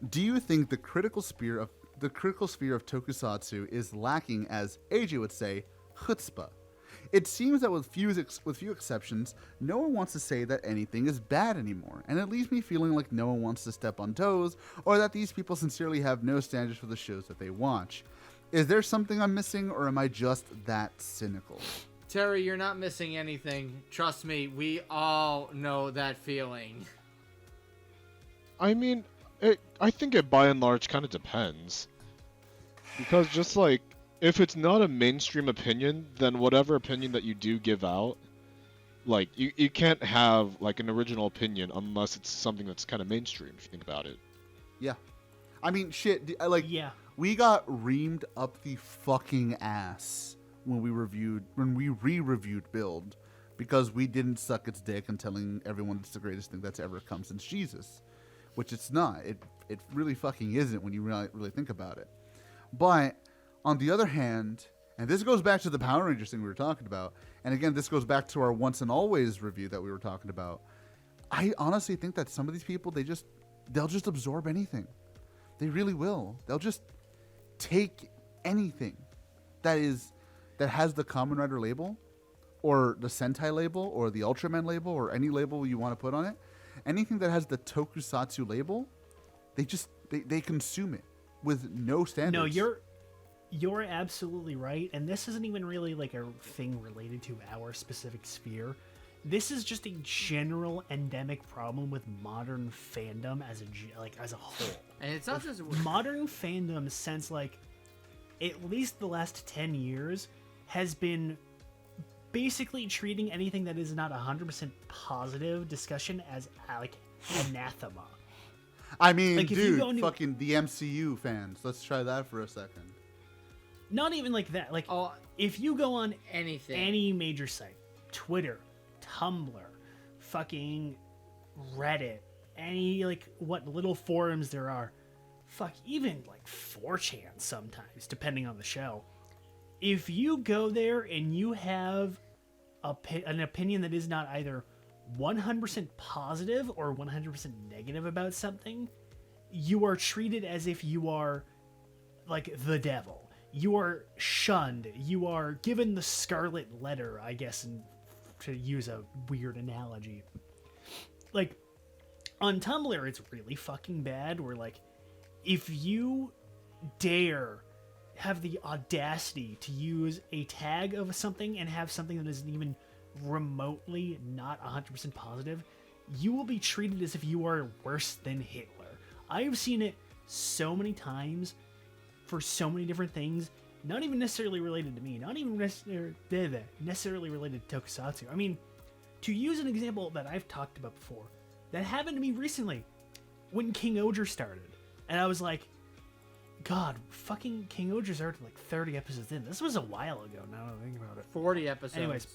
Do you think the critical sphere of Tokusatsu is lacking, as AJ would say, chutzpah? It seems that with few exceptions, no one wants to say that anything is bad anymore, and it leaves me feeling like no one wants to step on toes, or that these people sincerely have no standards for the shows that they watch. Is there something I'm missing, or am I just that cynical? Terry, you're not missing anything. Trust me, we all know that feeling. I mean, I think it by and large kind of depends. Because just like, if it's not a mainstream opinion, then whatever opinion that you do give out, like, you can't have, like, an original opinion unless it's something that's kind of mainstream, if you think about it. Yeah. I mean, shit, Yeah. we got reamed up the fucking ass when we re-reviewed Build, because we didn't suck its dick and telling everyone it's the greatest thing that's ever come since Jesus, which it's not. It really fucking isn't when you really think about it. But on the other hand, and this goes back to the Power Rangers thing we were talking about, and again, this goes back to our Once and Always review that we were talking about. I honestly think that some of these people, they'll just absorb anything. They really will. They'll just take anything that has the Kamen Rider label, or the Sentai label, or the Ultraman label, or any label you want to put on it. Anything that has the Tokusatsu label, they consume it with no standards. No, you're absolutely right, and this isn't even really like a thing related to our specific sphere. This is just a general endemic problem with modern fandom as a whole. And it's not just Modern fandom, since like at least the last 10 years, has been basically treating anything that is not 100% positive discussion as like anathema. I mean, Like, if you dude, go into- fucking the MCU fans. Let's try that for a second. Not even like that. Like, if you go on anything. any major site, Twitter, Tumblr, fucking Reddit, any like what little forums there are, fuck, even like 4chan sometimes, depending on the show. If you go there and you have an opinion that is not either 100% positive or 100% negative about something, you are treated as if you are like the devil. You are shunned. You are given the scarlet letter, I guess, to use a weird analogy. Like, on Tumblr, it's really fucking bad, where, like, if you dare have the audacity to use a tag of something and have something that isn't even remotely not 100% positive, you will be treated as if you are worse than Hitler. I have seen it so many times for so many different things, not even necessarily related to me, not even necessarily related to Tokusatsu. I mean, to use an example that I've talked about before, that happened to me recently, when King Oger started. And I was like, God, fucking King Oger started like 30 episodes in. This was a while ago, now that I think about it. 40 episodes. Anyways,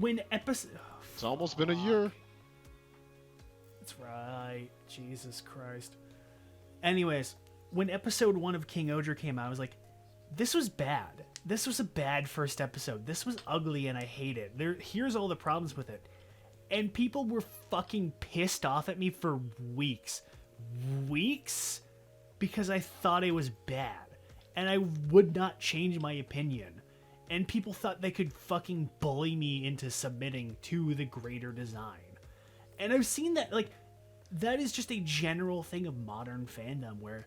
when episode... It's almost been a year. That's right. Jesus Christ. Anyways, when episode 1 of King Oger came out, I was like, this was bad. This was a bad first episode. This was ugly and I hate it. Here's all the problems with it. And people were fucking pissed off at me for weeks. Weeks? Because I thought it was bad. And I would not change my opinion. And people thought they could fucking bully me into submitting to the greater design. And I've seen that, like, that is just a general thing of modern fandom, where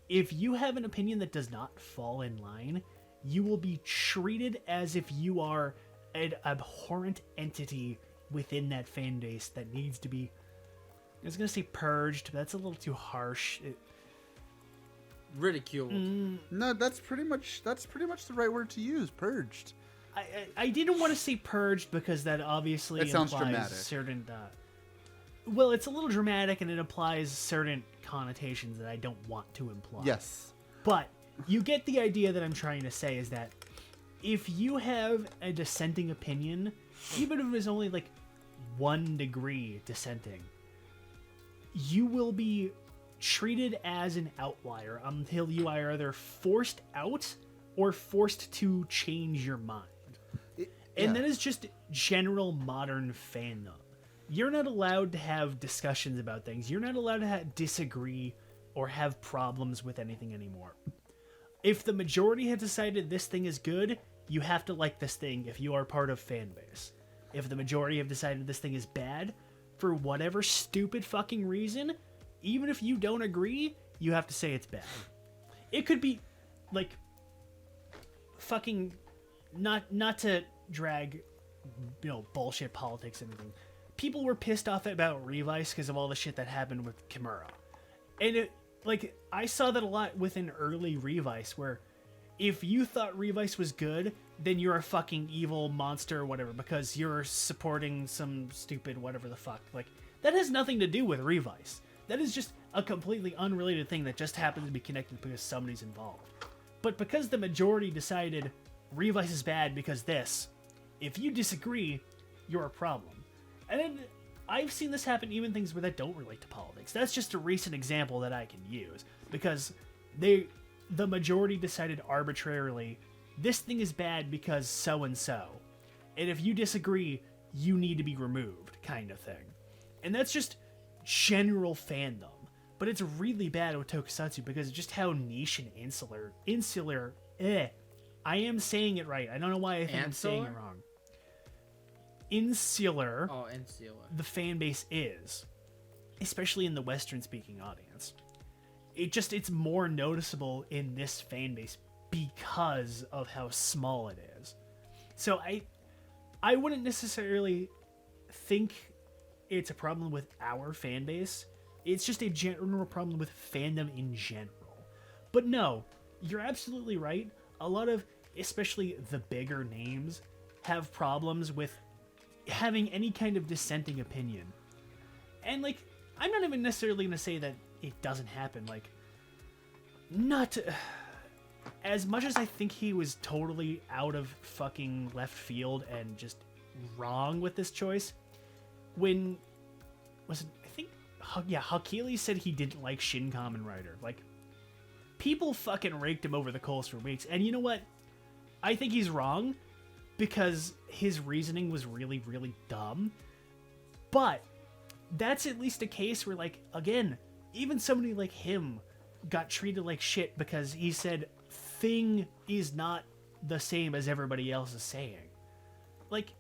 if you have an opinion that does not fall in line, you will be treated as if you are an abhorrent entity within that fan base that needs to be, I was going to say purged, but that's a little too harsh. Ridiculed. No, that's pretty much the right word to use. Purged. I didn't want to say purged because that obviously It sounds implies dramatic. certain. Well, it's a little dramatic and it implies certain connotations that I don't want to imply. Yes. But you get the idea that I'm trying to say is that if you have a dissenting opinion, even if it is only like 1 degree dissenting, you will be treated as an outlier until you are either forced out or forced to change your mind. And that is just general modern fandom. You're not allowed to have discussions about things. You're not allowed to disagree or have problems with anything anymore. If the majority have decided this thing is good, you have to like this thing if you are part of fan base. If the majority have decided this thing is bad, for whatever stupid fucking reason, even if you don't agree, you have to say it's bad. It could be, like, fucking, not to drag, bullshit politics and everything. People were pissed off about Revice because of all the shit that happened with Kimura. And I saw that a lot within early Revice, where if you thought Revice was good, then you're a fucking evil monster or whatever, because you're supporting some stupid whatever the fuck. Like, that has nothing to do with Revice. That is just a completely unrelated thing that just happens to be connected because somebody's involved. But because the majority decided Revice is bad because this, if you disagree, you're a problem. And then I've seen this happen even things that don't relate to politics. That's just a recent example that I can use, because the majority decided arbitrarily, this thing is bad because so-and-so. And if you disagree, you need to be removed, kind of thing. And that's just general fandom. But it's really bad with Tokusatsu because of just how niche and insular, I am saying it right. I don't know why I think I'm saying it wrong. Insular. Oh, insular. The fan base is, especially in the Western-speaking audience. It's more noticeable in this fan base because of how small it is. So I wouldn't necessarily think it's a problem with our fan base. It's just a general problem with fandom in general. But no, you're absolutely right. A lot of, especially the bigger names, have problems with having any kind of dissenting opinion. And, like, I'm not even necessarily going to say that it doesn't happen. Like, not... As much as I think he was totally out of fucking left field and just wrong with this choice, when... Was it... I think... Yeah, Hakili said he didn't like Shin Kamen Rider. Like, people fucking raked him over the coals for weeks. And you know what? I think he's wrong, because his reasoning was really, really dumb. But that's at least a case where, like, again, even somebody like him got treated like shit because he said thing is not the same as everybody else is saying. Like,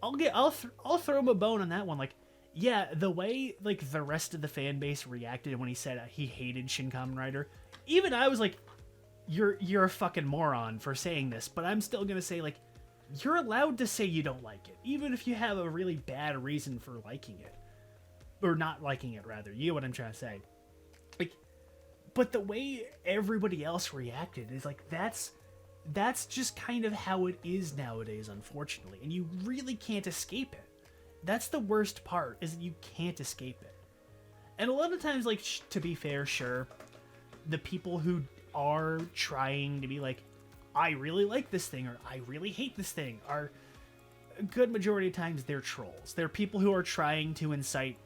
I'll throw him a bone on that one. Like, yeah, the way, like, the rest of the fan base reacted when he said he hated Shin Kamen Rider, even I was like, you're a fucking moron for saying this. But I'm still gonna say, like, you're allowed to say you don't like it, even if you have a really bad reason for liking it. Or not liking it, rather. You know what I'm trying to say. Like, but the way everybody else reacted is, like, that's just kind of how it is nowadays, unfortunately. And you really can't escape it. That's the worst part, is that you can't escape it. And a lot of times, like, to be fair, sure, the people who are trying to be like, I really like this thing, or I really hate this thing, are a good majority of times they're trolls. They're people who are trying to incite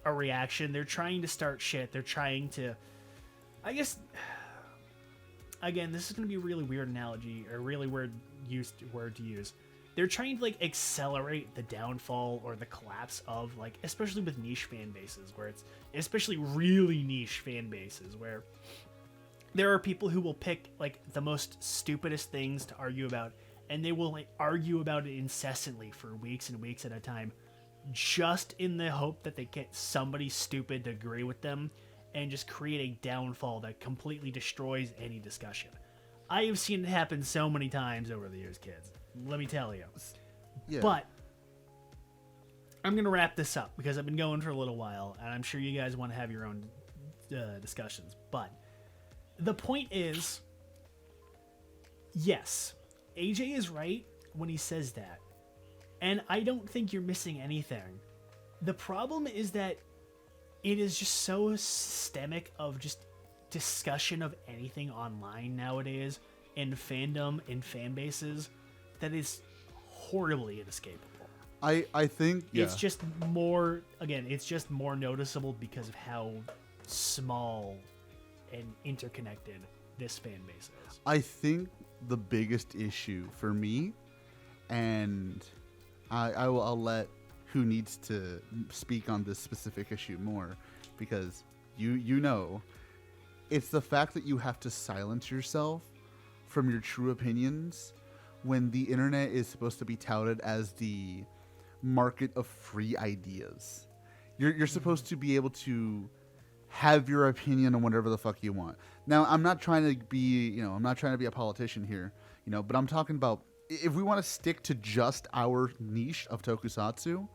a reaction. They're trying to start shit. They're trying to, I guess, again, this is going to be a really weird analogy, or a really weird word to use. They're trying to, like, accelerate the downfall or the collapse of, like, especially with niche fan bases, where it's, especially really niche fan bases, where there are people who will pick, like, the most stupidest things to argue about, and they will, like, argue about it incessantly for weeks and weeks at a time, just in the hope that they get somebody stupid to agree with them, and just create a downfall that completely destroys any discussion. I have seen it happen so many times over the years, kids. Let me tell you. Yeah. But I'm going to wrap this up, because I've been going for a little while, and I'm sure you guys want to have your own discussions. But the point is, yes, AJ is right when he says that. And I don't think you're missing anything. The problem is that it is just so systemic of just discussion of anything online nowadays, in fandom, in fan bases, that is horribly inescapable. I think, yeah. It's just more, again, it's just more noticeable because of how small and interconnected this fan base is. I think the biggest issue for me, and I'll let who needs to speak on this specific issue more, because you know, It's the fact that you have to silence yourself from your true opinions when the internet is supposed to be touted as the market of free ideas. You're supposed to be able to have your opinion on whatever the fuck you want. Now, I'm not trying to be a politician here, but I'm talking about if we want to stick to just our niche of tokusatsu,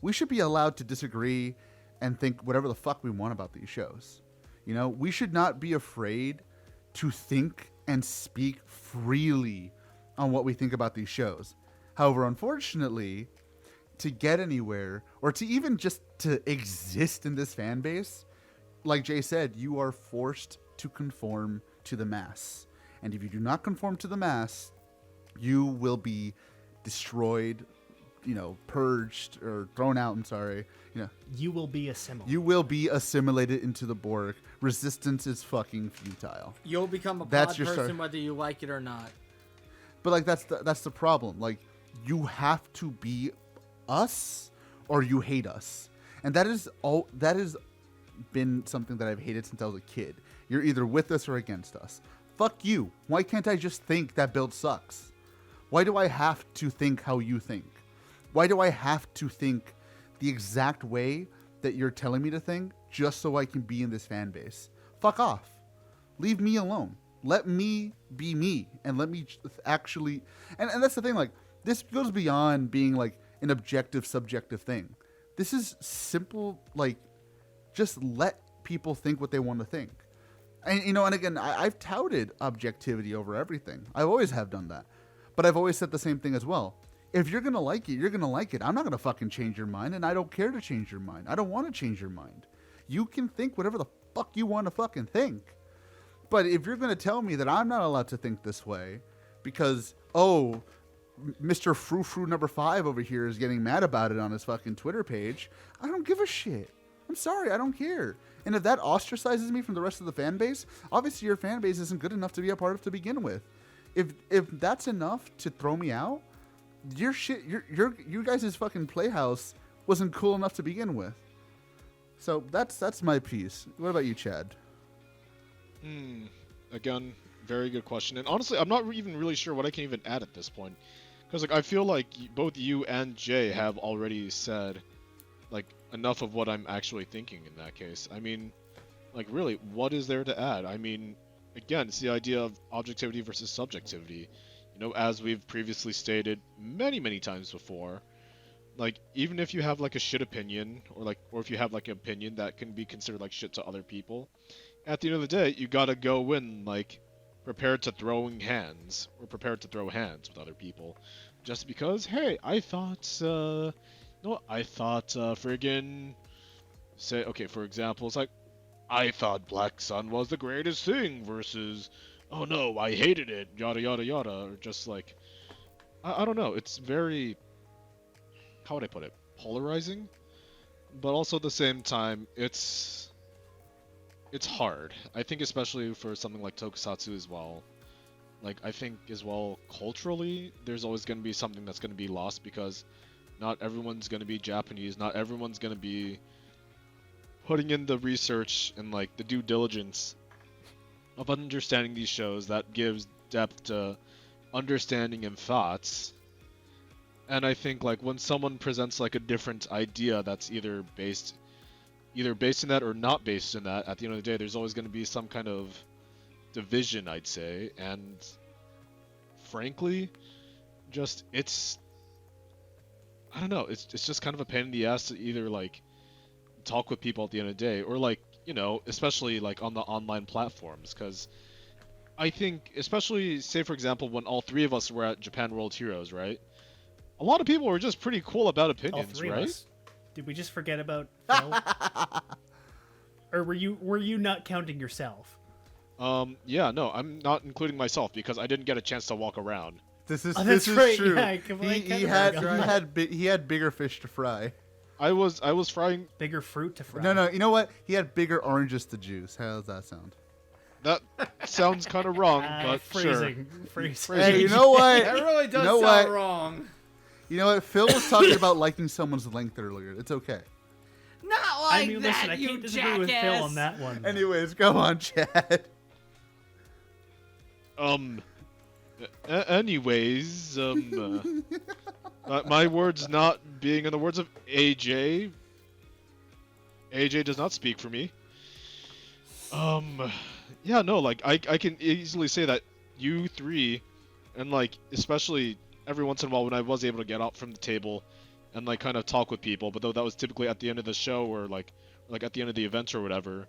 we should be allowed to disagree and think whatever the fuck we want about these shows. We should not be afraid to think and speak freely on what we think about these shows. However, unfortunately, to get anywhere or to even just to exist in this fan base, like Jay said, you are forced to conform to the mass. And if you do not conform to the mass, you will be destroyed, purged or thrown out. I'm sorry. You will be assimilated. You will be assimilated into the Borg. Resistance is fucking futile. You'll become a That's pod your person start. whether you like it or not. But that's the problem. Like, you have to be us or you hate us. And that has been something that I've hated since I was a kid. You're either with us or against us. Fuck you. Why can't I just think that build sucks? Why do I have to think how you think? Why do I have to think the exact way that you're telling me to think just so I can be in this fan base? Fuck off. Leave me alone. Let me be me and let me actually... And that's the thing, like, this goes beyond being like an objective, subjective thing. This is simple, like, just let people think what they want to think. And, and again, I've touted objectivity over everything. I always have done that. But I've always said the same thing as well. If you're going to like it, you're going to like it. I'm not going to fucking change your mind, and I don't care to change your mind. I don't want to change your mind. You can think whatever the fuck you want to fucking think. But if you're going to tell me that I'm not allowed to think this way because, Mr. Frou-Frou number 5 over here is getting mad about it on his fucking Twitter page, I don't give a shit. I'm sorry, I don't care. And if that ostracizes me from the rest of the fan base, obviously your fan base isn't good enough to be a part of to begin with. If that's enough to throw me out, your guys' fucking playhouse wasn't cool enough to begin with. So that's my piece. What about you, Chad? Again, very good question. And honestly, I'm not even really sure what I can even add at this point. Because I feel like both you and Jay have already said enough of what I'm actually thinking in that case. I mean, really, what is there to add? I mean, again, it's the idea of objectivity versus subjectivity. As we've previously stated many, many times before, even if you have a shit opinion or if you have an opinion that can be considered shit to other people, at the end of the day, you gotta go in prepared to throwing hands or prepared to throw hands with other people, just because, hey, I thought friggin' say, okay, for example, it's I thought Black Sun was the greatest thing versus, oh no, I hated it, yada yada yada, or just I don't know, it's very, how would I put it, polarizing, but also at the same time, it's hard. I think especially for something like Tokusatsu as well. I think as well, culturally, there's always going to be something that's going to be lost because not everyone's going to be Japanese, not everyone's going to be putting in the research and the due diligence of understanding these shows that gives depth to understanding and thoughts. And I think when someone presents a different idea that's either based in that or not based in that, at the end of the day, there's always going to be some kind of division, I'd say. And frankly, I don't know, it's just kind of a pain in the ass to either talk with people at the end of the day, or especially on the online platforms, because I think, especially say for example when all three of us were at Japan World Heroes, right? A lot of people were just pretty cool about opinions, All three right? of us. Did we just forget about Phil? Or were you not counting yourself? Yeah, no, I'm not including myself because I didn't get a chance to walk around. This is That's this right, is true. yeah, I completely he had bigger fish to fry. I was frying. Bigger fruit to fry. No, you know what? He had bigger oranges to juice. How does that sound? That sounds kind of wrong, but phrasing. sure. Phrasing. Hey, you know what? That really does You know sound what? wrong. You know what? Phil was talking about liking someone's length earlier. It's okay. No, like I mean, that, listen, I you can't disagree with Phil jackass. on that one. Anyways, go on, Chad. Anyways, my words not being in the words of AJ. AJ does not speak for me. Yeah, no, like I can easily say that you three, and like especially every once in a while when I was able to get up from the table, and like kind of talk with people, but though that was typically at the end of the show or like at the end of the event or whatever.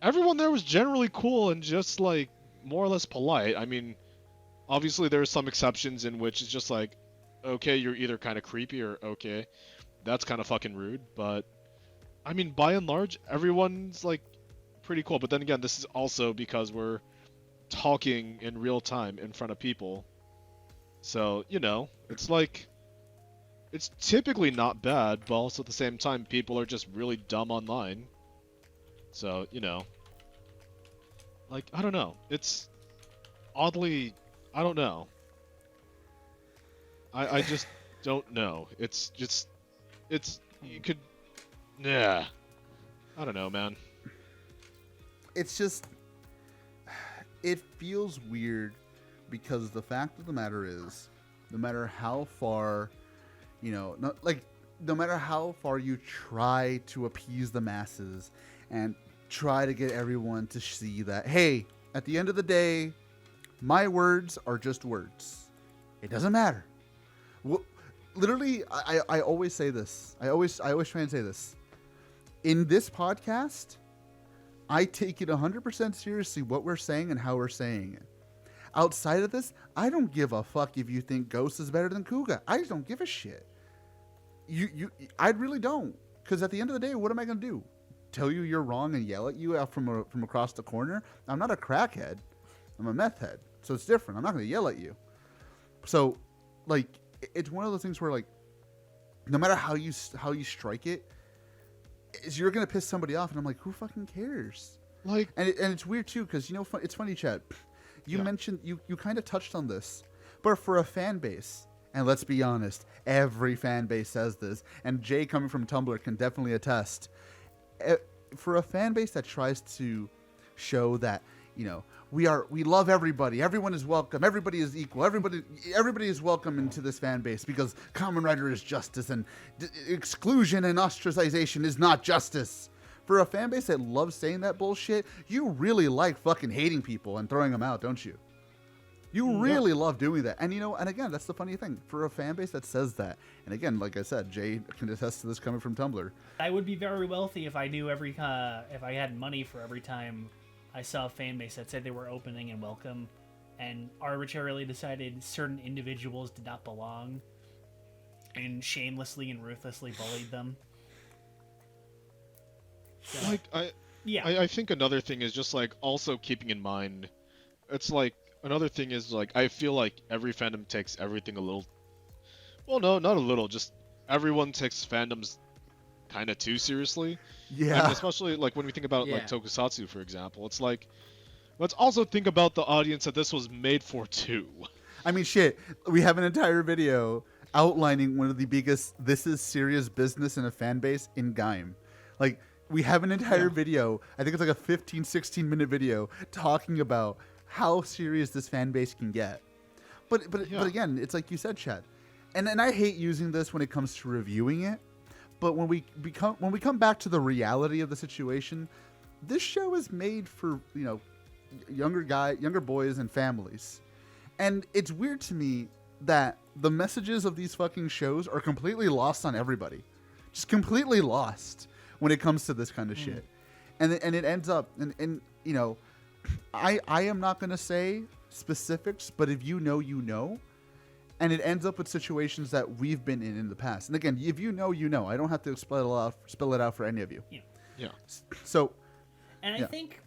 Everyone there was generally cool and just like more or less polite. I mean, obviously there are some exceptions in which it's just like, okay, you're either kind of creepy or okay, that's kind of fucking rude. But I mean, by and large, everyone's like pretty cool. But then again, this is also because we're talking in real time in front of people. So, you know, it's like, it's typically not bad, but also at the same time, people are just really dumb online. So, you know, like, I don't know. It's oddly, I don't know. I just don't know. It's just, you could, yeah. I don't know, man. It's just, it feels weird because the fact of the matter is, no matter how far, you know, no matter how far you try to appease the masses and try to get everyone to see that, hey, at the end of the day, my words are just words. It doesn't matter. Literally, I always say this. I always try and say this. In this podcast, I take it 100% seriously what we're saying and how we're saying it. Outside of this, I don't give a fuck if you think Ghost is better than Kuga. I just don't give a shit. I really don't. Because at the end of the day, what am I going to do? Tell you you're wrong and yell at you out from across the corner? I'm not a crackhead. I'm a meth head. So it's different. I'm not going to yell at you. So, like, it's one of those things where, like, no matter how you strike it, you're going to piss somebody off. And I'm like, who fucking cares? Like, and it's weird, too, because, you know, it's funny, Chad. You mentioned, you kind of touched on this. But for a fan base, and let's be honest, every fan base says this, and Jay coming from Tumblr can definitely attest. For a fan base that tries to show that, you know, we love everybody, everyone is welcome, everybody is equal, everybody is welcome into this fan base because Kamen Rider is justice and exclusion and ostracization is not justice. For a fan base that loves saying that bullshit, you really like fucking hating people and throwing them out, don't you? You really love doing that. And, you know, and again, that's the funny thing. For a fan base that says that, and again, like I said, Jay can attest to this coming from Tumblr. I would be very wealthy if I knew if I had money for every time I saw a fan base that said they were opening and welcome and arbitrarily decided certain individuals did not belong and shamelessly and ruthlessly bullied them. So, like, I think another thing is just, like, also keeping in mind, it's like, another thing is, like, I feel like every fandom takes everything a little, well, no, not a little, just everyone takes fandoms kind of too seriously. Yeah. And especially, like, when we think about, like, Tokusatsu, for example, it's like, let's also think about the audience that this was made for, too. I mean, shit, we have an entire video outlining one of the biggest, this is serious business in a fan base in Gaim. Like, we have an entire video, I think it's like a 15, 16-minute video, talking about how serious this fan base can get. But again, it's like you said, Chad. And I hate using this when it comes to reviewing it. But when we come back to the reality of the situation, this show is made for, you know, younger boys and families. And it's weird to me that the messages of these fucking shows are completely lost on everybody. Just completely lost when it comes to this kind of shit. And it ends up, and you know, I am not going to say specifics, but if you know, you know. And it ends up with situations that we've been in the past. And again, if you know, you know. I don't have to spell it out for any of you. Yeah. So. And I think.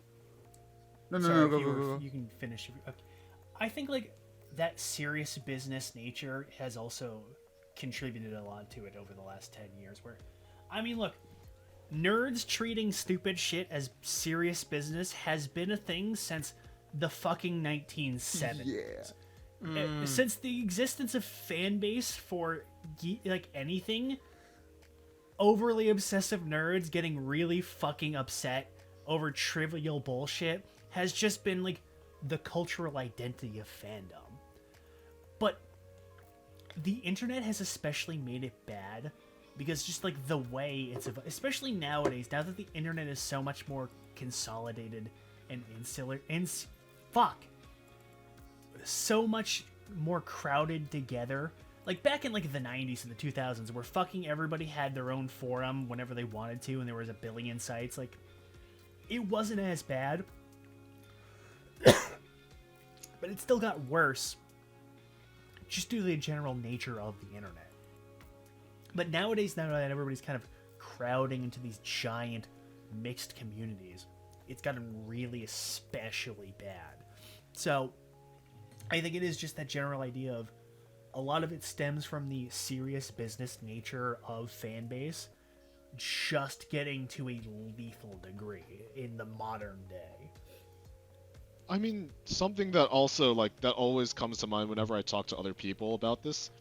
No, go. You can finish. Okay. I think, like, that serious business nature has also contributed a lot to it over the last 10 years. Where, I mean, look, nerds treating stupid shit as serious business has been a thing since the fucking 1970s. Yeah. Since the existence of fan base for like anything, overly obsessive nerds getting really fucking upset over trivial bullshit has just been like the cultural identity of fandom. But the internet has especially made it bad because just like the way it's especially nowadays, now that the internet is so much more consolidated and insular, so much more crowded together. Like back in like the 90s and the 2000s, where fucking everybody had their own forum whenever they wanted to, and there was a billion sites. Like, it wasn't as bad, but it still got worse, just due to the general nature of the internet. But nowadays, now that everybody's kind of crowding into these giant mixed communities, it's gotten really especially bad. So, I think it is just that general idea of a lot of it stems from the serious business nature of fan base just getting to a lethal degree in the modern day. I mean, something that also, like, that always comes to mind whenever I talk to other people about this,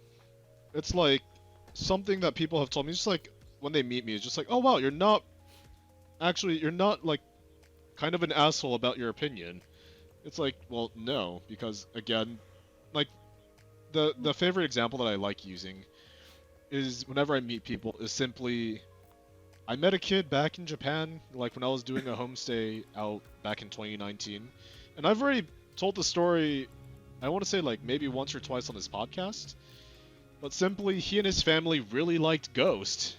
it's like, something that people have told me, just like, when they meet me, it's just like, oh wow, you're not, like, kind of an asshole about your opinion. It's like, well, no, because, again, like, the favorite example that I like using is whenever I meet people is simply, I met a kid back in Japan, like, when I was doing a homestay out back in 2019, and I've already told the story, I want to say, like, maybe once or twice on this podcast, but simply, he and his family really liked Ghost,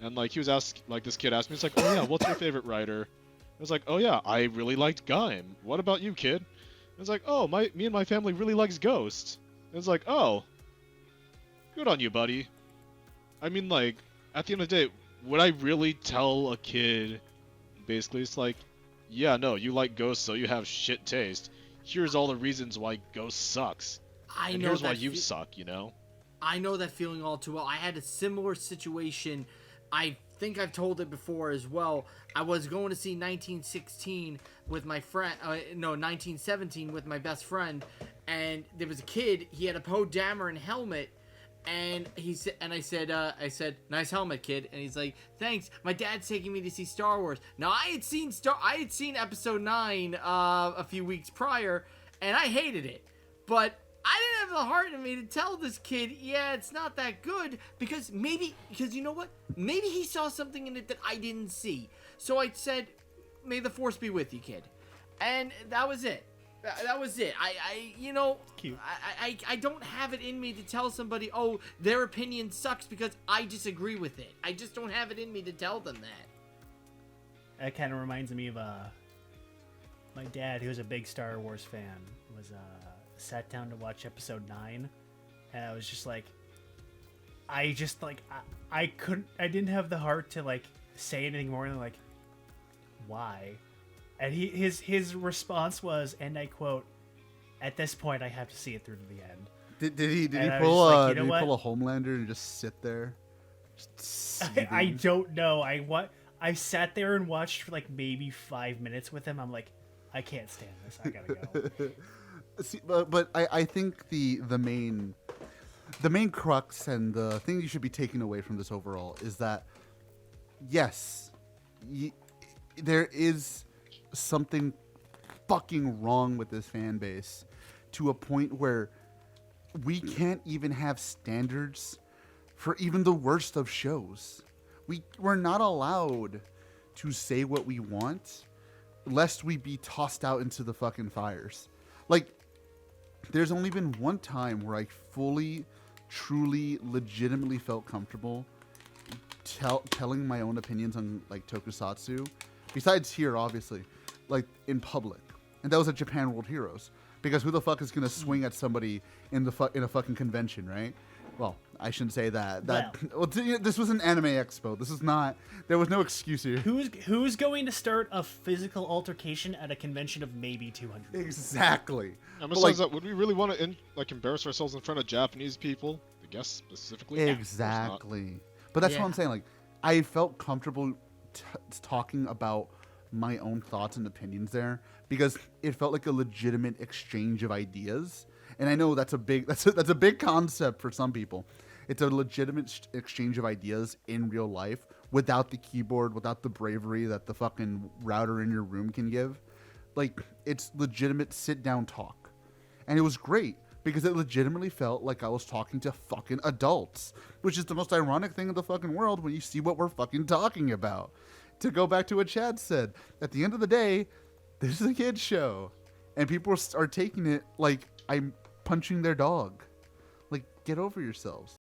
and, like, he was asked, like, this kid asked me, it's like, oh yeah, what's your favorite writer? I was like, oh yeah, I really liked Gaim. What about you, kid? I was like, oh, me and my family really likes Ghost. It was like, oh, good on you, buddy. I mean, like, at the end of the day, would I really tell a kid, basically, it's like, yeah, no, you like Ghost, so you have shit taste. Here's all the reasons why Ghost sucks. And here's why you suck, you know? I know that feeling all too well. I had a similar situation. I think I've told it before as well. I was going to see 1916 with my friend, 1917 with my best friend, and there was a kid. He had a Poe Dameron helmet, and he said, and I said, nice helmet, kid. And he's like, thanks. My dad's taking me to see Star Wars. Now I had seen Episode 9 a few weeks prior, and I hated it, but I didn't have the heart in me to tell this kid, yeah, it's not that good, because you know what? Maybe he saw something in it that I didn't see. So I said, may the force be with you, kid. And that was it. That was it. Cute. I don't have it in me to tell somebody, oh, their opinion sucks because I disagree with it. I just don't have it in me to tell them that. That kind of reminds me of my dad, who's a big Star Wars fan, was sat down to watch Episode 9, and I was just like, I didn't have the heart to like say anything more than like, why? And his response was, and I quote, "At this point, I have to see it through to the end." Did he pull a Homelander and just sit there? I don't know. I sat there and watched for like maybe 5 minutes with him. I'm like, I can't stand this. I gotta go. See, but I think the main crux and the thing you should be taking away from this overall is that, yes, there is something fucking wrong with this fan base to a point where we can't even have standards for even the worst of shows. We're not allowed to say what we want lest we be tossed out into the fucking fires. Like, there's only been one time where I fully, truly, legitimately felt comfortable telling my own opinions on, like, Tokusatsu. Besides here, obviously. Like, in public. And that was at Japan World Heroes. Because who the fuck is going to swing at somebody in a fucking convention, right? Well, I shouldn't say that. This was an anime expo. This is not... There was no excuse here. Who's going to start a physical altercation at a convention of maybe 200? And Exactly. besides that, would we really want to embarrass ourselves in front of Japanese people? The guests specifically? Exactly. But that's what I'm saying. Like, I felt comfortable talking about my own thoughts and opinions there because it felt like a legitimate exchange of ideas. And I know that's a big concept for some people. It's a legitimate exchange of ideas in real life without the keyboard, without the bravery that the fucking router in your room can give. Like, it's legitimate sit-down talk. And it was great because it legitimately felt like I was talking to fucking adults, which is the most ironic thing in the fucking world when you see what we're fucking talking about. To go back to what Chad said, at the end of the day, this is a kid's show. And people are taking it like I'm punching their dog. Like, get over yourselves.